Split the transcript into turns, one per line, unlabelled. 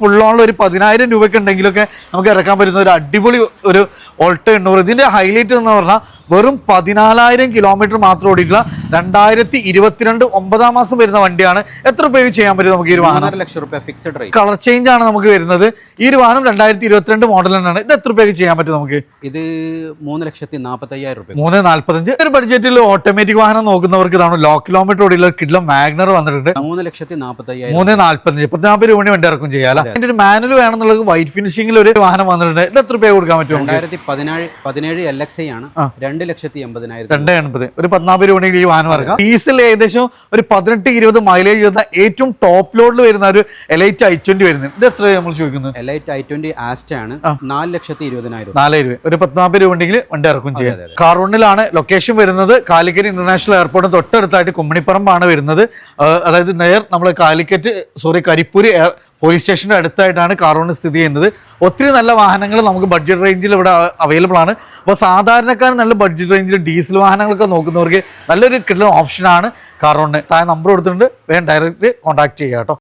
Full ഓണിൽ ഒരു 10,000 രൂപയ്ക്ക് ഉണ്ടെങ്കിലൊക്കെ നമുക്ക് ഇറക്കാൻ പറ്റുന്ന ഒരു അടിപൊളി ഒരു ഓൾട്ടോ 800. ഇതിന്റെ ഹൈലൈറ്റ് എന്ന് പറഞ്ഞാൽ വെറും 14,000 കിലോമീറ്റർ മാത്രം ഓടിക്കുക. 2022 9-ാം മാസം വരുന്ന വണ്ടിയാണ്. എത്ര രൂപ ചെയ്യാൻ പറ്റും നമുക്ക് ഈ ഒരു വാഹനം?
1,00,000 രൂപ ഫിക്സഡ് റേറ്റ്.
കളർ ചേഞ്ച് ആണ് നമുക്ക് വരുന്നത്. ഈ ഒരു വാഹനം 2022 മോഡൽ തന്നെയാണ്. ഇത് എത്ര രൂപയ്ക്ക് ചെയ്യാൻ പറ്റും നമുക്ക്?
ഇത് 3,45,000 രൂപ.
3,45,000 ഒരു ബഡ്ജറ്റിൽ ഓട്ടോമാറ്റിക് വാഹനം നോക്കുന്നവർക്ക് ഇതാണ് ലോ കിലോമീറ്റർ ഓടിയുള്ള കിഡ്ലം വാഗ്നർ വന്നിട്ടുണ്ട്.
3,45,000.
3,45,000 40 രൂപ വണ്ടി ഇറക്കും ചെയ്യാം. അതിന്റെ ഒരു മാനുവൽ വേണമെന്നുള്ളത് വൈറ്റ് ഫിനിഷിംഗിൽ ഒരു വാഹനം വന്നിട്ടുണ്ട്. ഇത് എത്ര രൂപ കൊടുക്കാൻ പറ്റും?
2017 LXi ആണ്. 2,80,000.
280 ഒരു 14 രൂപ ഈ വാഹനം ഇറക്കാം. ഡീസൽ ഏകദേശം ഒരു 18-20 മൈലേജ് വരുന്ന ഏറ്റവും ടോപ്പ് ലോഡിൽ വരുന്ന ഒരു എലൈറ്റ് i20 വരുന്നത്. ഇത് എത്ര നമ്മൾ ചോദിക്കുന്നത്?
എലൈറ്റ് i20 ആസ്റ്റ ആണ്. 4,20,000.
4 രൂപ ഒരു 14 രൂപ ഉണ്ടെങ്കിൽ വണ്ടി ഇറക്കും ചെയ്യാം. കാറോണിലാണ് ലൊക്കേഷൻ വരുന്നത്. കാലിക്കറ്റ് ഇന്റർനാഷണൽ എയർപോർട്ടിന് തൊട്ടടുത്തായിട്ട് കുമ്മണിപ്പറമ്പാണ് വരുന്നത്. അതായത് നേർ നമ്മൾ കരിപ്പൂര് പോലീസ് സ്റ്റേഷൻ്റെ അടുത്തായിട്ടാണ് കാറോണ് സ്ഥിതി ചെയ്യുന്നത്. ഒത്തിരി നല്ല വാഹനങ്ങൾ നമുക്ക് ബഡ്ജറ്റ് റേഞ്ചിൽ ഇവിടെ അവൈലബിൾ ആണ്. അപ്പോൾ സാധാരണക്കാർ നല്ല ബഡ്ജറ്റ് റേഞ്ചിൽ ഡീസൽ വാഹനങ്ങളൊക്കെ നോക്കുന്നവർക്ക് നല്ലൊരു കിട്ടുന്ന ഓപ്ഷനാണ് കാറോണിന്. താഴെ നമ്പർ കൊടുത്തിട്ടുണ്ട്, വേഗം ഡയറക്റ്റ് കോൺടാക്ട് ചെയ്യാം കേട്ടോ.